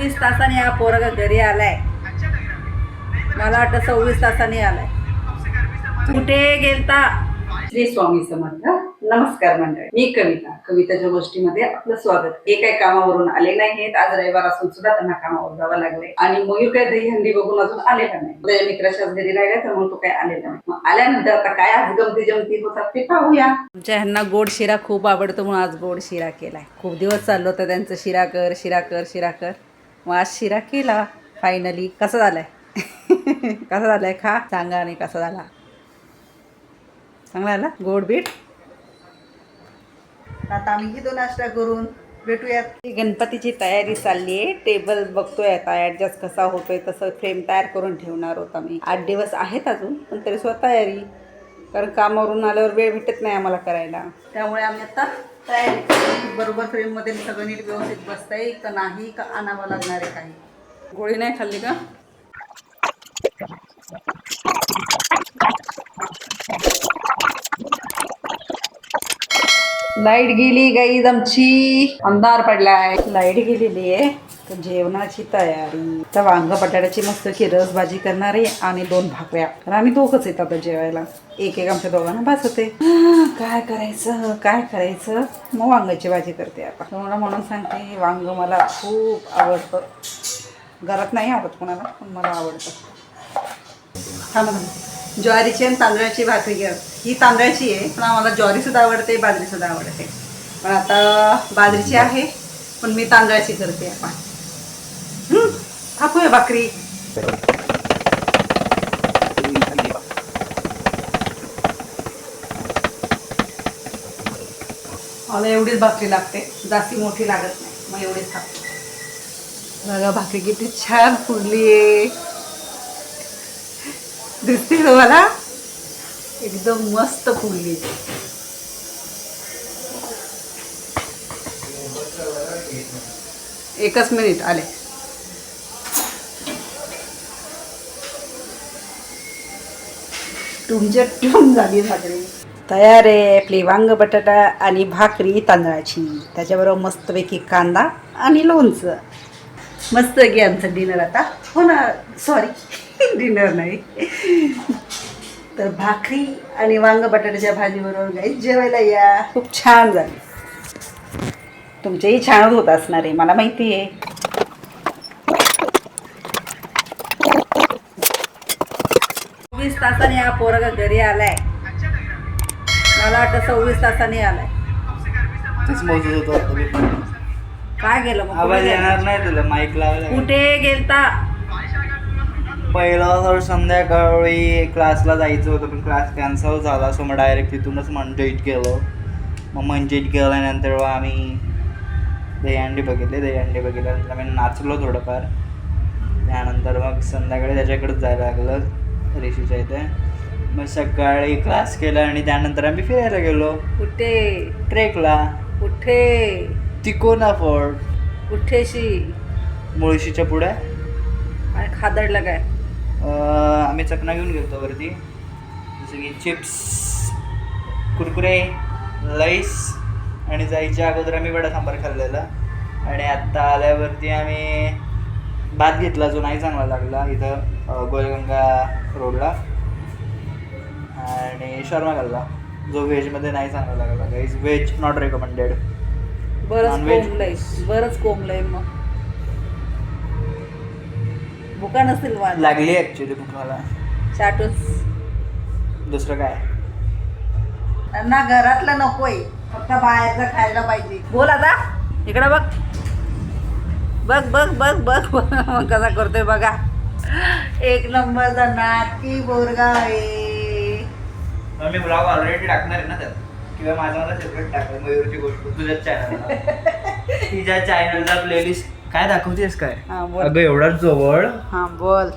20 तासांनी हा पोरगा घरी आलाय. मला वाटतं 26 तासांनी आलाय. कुठे गेलता? श्री स्वामी समर्थ. नमस्कार मंडळी, मी कविताच्या गोष्टीमध्ये आपलं स्वागत. हे काही कामावरून आले नाहीत. आज रविवार असून सुद्धा त्यांना कामावर जावं लागले आणि मयूर काय दहीहंडी बघून अजून आलेला नाही. त्याच्या मित्राच्याच घरी राहिला तर म्हणून तो काय आलेला नाही. मग आल्यानंतर आता काय आज गमती जमती होतात ते पाहूया. आमच्या ह्यांना गोड शिरा खूप आवडतो म्हणून आज गोड शिरा केलाय. खूप दिवस चाललं होतं त्यांचं शिरा कर शिरा कर शिरा कर. मग आज शिरा केला फायनली. कसा झालाय? कसा झालाय? खा सांगा आणि कसा झाला. चांगला आला गोड बीट. आता आम्ही घेतो नाश्ता करून भेटूयात. गणपतीची तयारी चालली आहे. टेबल बघतोय आता ॲडजस्ट कसा होतोय तसं फ्रेम तयार करून ठेवणार होता मी. 8 दिवस आहेत अजून पण तरी सुद्धा तयारी, कारण कामावरून आल्यावर वेळ भेटत नाही आम्हाला करायला. त्यामुळे आम्ही आता तयारी केली. बरोबर फ्रेममध्ये सगळं नीट व्यवस्थित बसतंय का नाही, का आणावं लागणार आहे काही. गोळी नाही खाल्ली का? लाईट गेली गाईज आमची. अंधार पडलाय, लाईट गेलेली आहे. तर जेवणाची तयारी. तर वांग बटाट्याची मस्त की रस भाजी करणार आहे आणि 2 भाकऱ्या. तर आम्ही दोघंच येत आता जेवायला. एक आमच्या दोघांना भास होते. काय करायचं काय करायचं. मग वांग्याची भाजी करते आता. तुम्हाला म्हणून सांगते, वांग मला खूप आवडतं. घरात नाही आवडत कोणाला पण मला आवडतं. हा ना, ज्वारीची आणि तांदळाची भाकरी घ्या. ही तांदळाची आहे पण आम्हाला ज्वारीसुद्धा आवडते, बाजरीसुद्धा आवडते. पण आता बाजरीची आहे पण मी तांदळाची करते. आपण थापूया भाकरी. मला एवढीच भाकरी लागते, जास्ती मोठी लागत नाही. मग एवढीच थापते. बघा भाकरी किती छान फुलली आहे. दिसते तुम्हाला? एकदम मस्त फुलली. एकच मिनिट आले. तुमच्या टून झाली भाकरी तयार आहे. आपली वांग बटाटा आणि भाकरी तांदळाची, त्याच्याबरोबर मस्तपैकी कांदा आणि लोणचं. मस्त की आमचं डिनर आता. हो ना, सॉरी डिनर नाही तर भाकरी आणि वांग बटाट्याच्या भाजीबरोबर गाईस जेवायला या. खूप छान झाली. तुमचेही छानच होत असणार आहे मला माहिती आहे. 20 तासांनी हा पोरगा घरी आलाय. मला वाटतं 26 तासांनी आलाय. तेच मोजत होतो. काय गेलं मग? आवाज येणार नाही तुला, माईक लावला. कुठे गेलता? पहिला तर संध्याकाळी क्लासला जायचं होतं पण क्लास कॅन्सल झाला. सो मग डायरेक्ट तिथूनच मंचईत गेलो. मग मंचईत गेल्यानंतर आम्ही दहीहंडी बघितल्यानंतर आम्ही नाचलो थोडंफार. त्यानंतर मग संध्याकाळी त्याच्याकडेच जायला लागलं ऋषीच्या इथे. मग सकाळी क्लास केला आणि त्यानंतर आम्ही फिरायला गेलो. कुठे? ट्रेकला. कुठे? तिकोना फोर्ट. कुठेशी? मुळशीच्या पुढे. आणि खादडला काय? आम्ही चकना घेऊन गेलो वरती, जसं की चिप्स, कुरकुरे, लाईस. आणि जायच्या अगोदर आम्ही वडा सांबार खाल्लेला. आणि आत्ता आल्यावरती आम्ही भात घेतला जो नाही चांगला लागला इथं गोलगंगा रोडला. आणि शर्मा खाल्ला जो व्हेजमध्ये नाही चांगला लागला. Guys veg not recommended. बरंच कोंबलंय. मग भुका नसतील लागली ॲक्च्युली भूक मला. चाटूच. दुसरं काय त्यांना घरातलं नकोय, फक्त बाहेरचं खायला पाहिजे. बोल आता इकडं बघ बघ बघ बघ बघ बघ कसा करतोय बघा. एक नंबरचा नाटकी पोरगा आहे. मी ब्लॉग ऑलरेडी टाकणार आहे ना त्यात, किंवा माझा मला सेपरेट टाकलं मयूरची गोष्ट तुझ्याच चॅनलला. तिच्या चॅनलचा प्लेलिस्ट काय दाखवतेस काय? अगं एवढाच जवळ. हां बोल.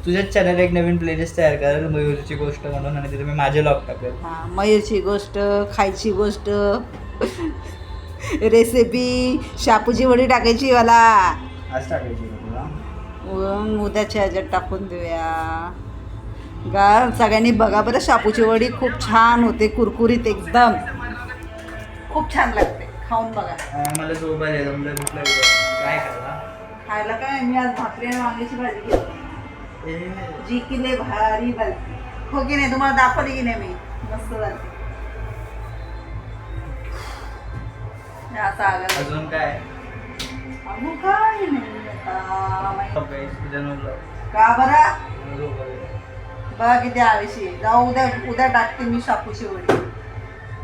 तुझ्याच चॅनल एक नवीन प्लेलिस्ट तयार करेल मयूरची गोष्ट म्हणून, आणि तिथे मी माझे ब्लॉग टाकेल. हां, मयूरची गोष्ट, खायची गोष्ट, रेसिपी, शापूची वडी टाकायची मला. आज टाकायची तुला? उद्याच्या ह्याच्यात टाकून देऊया गा. सगळ्यांनी बघा बरं, शापूची वडी खूप छान होते, कुरकुरीत एकदम, खूप छान लागते. खाऊन बघा. मला झोप आली, काय करा खायला काय मी आज भाकरी आणि वांग्याची भाजी केली जी की लय भारी बनते हो की नाही तुम्हाला दाखवली की नाही मी मस्त झाली असं आलं अजून काय अजून काय नाही आता बनवलं का बरं बघा किती आळशी जाऊ उद्या टाकते मी शापूची वडी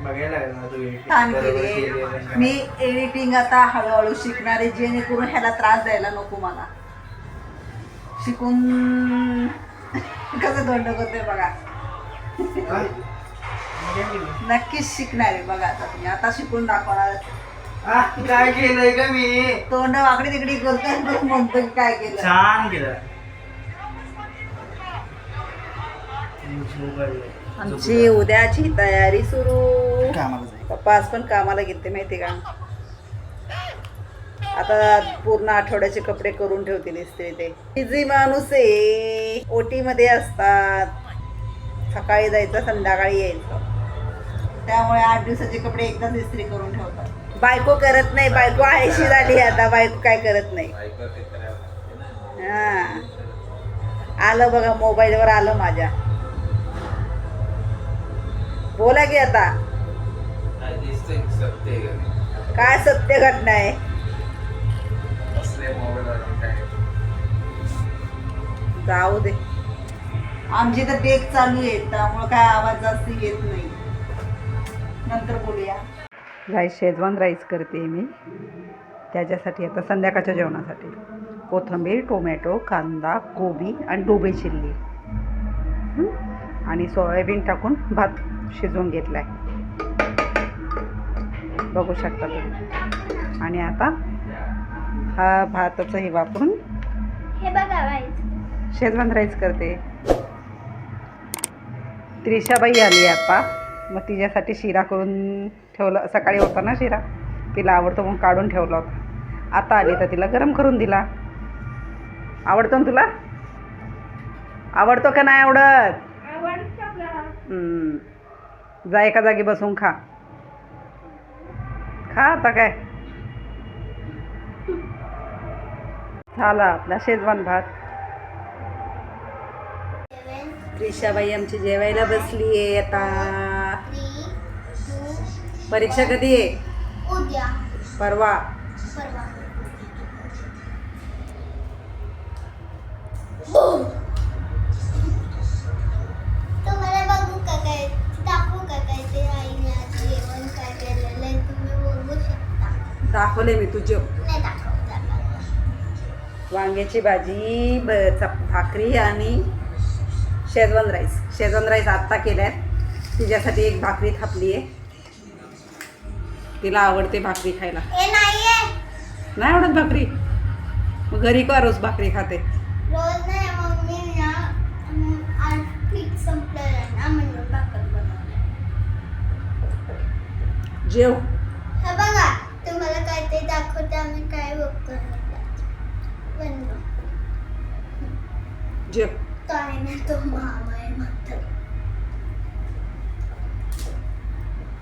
बघायला लागेल ना तू छान केली मी एडिटिंग आता हळूहळू शिकणार आहे जेणेकरून ह्याला त्रास द्यायला नको मला शिकून कसं तोंड करते बघा नक्कीच शिकणार आहे बघा आता तुम्ही आता शिकून दाखवणार काय केलंय का मी तोंड वाकडी तिकडी करतोय म्हणतो की काय केलं छान केलं आमची उद्याची तयारी सुरू कामाला जाईल पप्पा आज पण कामाला गेलते माहिती का आता पूर्ण आठवड्याचे कपडे करून ठेवतील इस्त्री ते इझी माणूस आहे ओटी मध्ये असतात सकाळी जायचं संध्याकाळी यायचं त्यामुळे 8 दिवसाचे कपडे एकदाच इस्त्री करून ठेवतात बायको करत नाही बायको आळशी झाली आता बायको काय करत नाही हा आलं बघा मोबाईलवर आलं माझ्या बोला की आता काय सत्य घटना आहे जाऊ दे आमची तर टेक चालू आहे त्यामुळं काय आवाज जास्त येत नाही नंतर बोलूया राईस शेजवान राईस करते मी त्याच्यासाठी आता संध्याकाळच्या जेवणासाठी कोथिंबीर टोमॅटो कांदा कोबी आणि डोबे चिल्ली आणि सोयाबीन टाकून भात शिजवून घेतला आहे बघू शकता तुम्ही आणि आता हा भाताचं हे वापरून हे बघा शेजवान राईस करते त्रिशाबाई आली आता मग तिच्यासाठी शिरा करून ठेवला सकाळी होता ना शिरा तिला आवडतो म्हणून काढून ठेवला होता आता आली तर तिला गरम करून दिला आवडतो ना तुला आवडतो का नाही आवडत जा एका जागी बसून खा खा आता काय झाला आपला शेजवान भात त्रिशाबाई आमची जेवायला बसली आहे आता परीक्षा कधी आहे उद्या परवा परवा तुम्हाला बघू का काय दाखवू का काय ते आईने आज जेवण काय केलेलं आहे तुम्ही बघू शकता दाखवले मी तुझे नाही दाखवता वांग्याची भाजी भाकरी आणि शेजवान राईस आत्ता केल्यात तिच्यासाठी एक भाकरी थापली आहे तिला आवडते भाकरी खायला हे नाहीये नाही आवडत भाकरी मग घरी का रोज भाकरी खाते रोज नाही मम्मी ना आज पीठ संपलेलं ना म्हणून भाकर बनवलं जेव हे बघा तुम्हाला काय ते दाखवते आम्ही काय बघतो बनव जेव काय नाही तो मामा आहे म्हणतात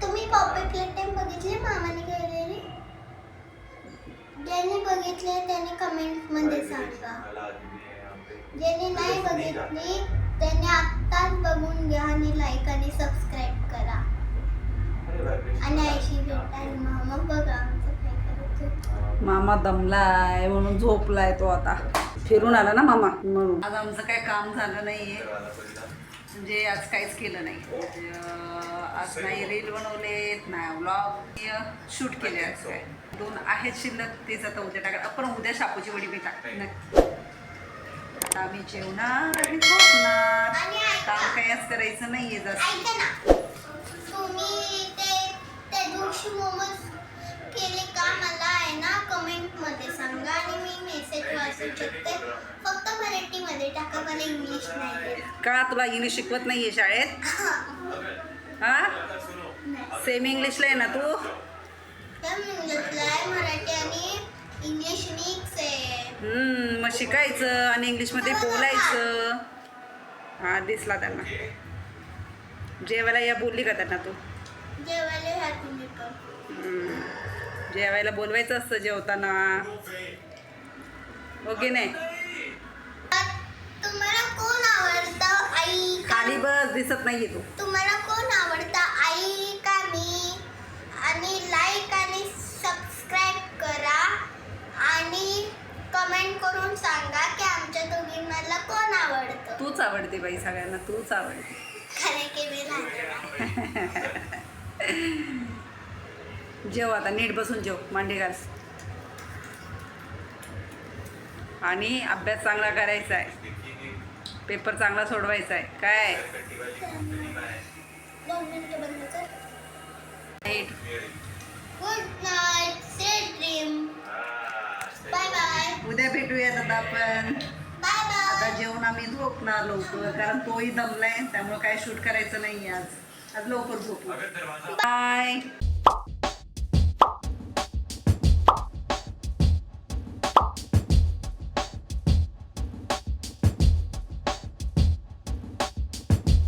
तुम्ही पॉपी प्लेटिंग बघितली मामाने केलेली ज्यांनी बघितले त्यांनी कमेंट मध्ये सांगा ज्यांनी नाही बघितली त्यांनी आत्ताच बघून घ्या आणि लाईक आणि सबस्क्राईब करा आणि आयशी भेटायला मामा बघा आमचं काय करतो मामा दमलाय म्हणून झोपलाय तो आता फिरून आला ना मामा म्हणून आज आमचं काही काम झालं नाहीये म्हणजे आज काहीच केलं नाही आज नाही रील बनवलेत नाही व्लॉग शूट केले आज काय 2 आहेत शिल्लक तेच आता उद्या टाका पण उद्या शापूची वडी मी टाकते नक्की आता आम्ही जेवणार आणि झोपणार काम काही आज करायचं नाहीये जास्त ऐका ना तुम्ही त्या दिवशी मोमोज केले का मला आहे ना कमेंट मध्ये सांगा आणि मी मेसेज वाचू शकते फक्त मराठीमध्ये टाका मला इंग्लिश नाही येत. का तुला इंग्लिश शिकवत नाहीये शाळेत हा सेमी इंग्लिशला आहे ना तू इंग्लिशला आहे मराठी आणि इंग्लिश मिक्स आहे मग शिकायचं आणि इंग्लिशमध्ये बोलायचं हा दिसला त्यांना जेवायला या बोलली का त्यांना तू जेवायला ह्या तुम्ही पण जेवायला बोलवायचं असतं जेवताना ओके नाही तुम्हाला कोण आवडतं, आई का खाली बस, दिसत नाहीये तू. तुम्हाला कोण आवडतं, आई का मी? आणि लाईक आणि सबस्क्राईब करा आणि कमेंट करून सांगा की आमच्या दोघींमधला कोण आवडतं. तूच आवडते बाई, सगळ्यांना तूच आवडते. खरं की मी लहान जेव आता, नीट बसून जेव, मांडी घाल. आणि अभ्यास चांगला करायचा आहे, पेपर चांगला सोडवायचा आहे. काय 2 मिनिटं बंद कर. नीट. Good night, sweet dream. Bye bye. उद्या भेटूयात आता आपण. बाय आता बाय. जेवण आम्ही झोपणार लवकर, कारण तोही दमलाय, त्यामुळे काय शूट करायचं नाही आज. आज लवकर झोपू. बाय.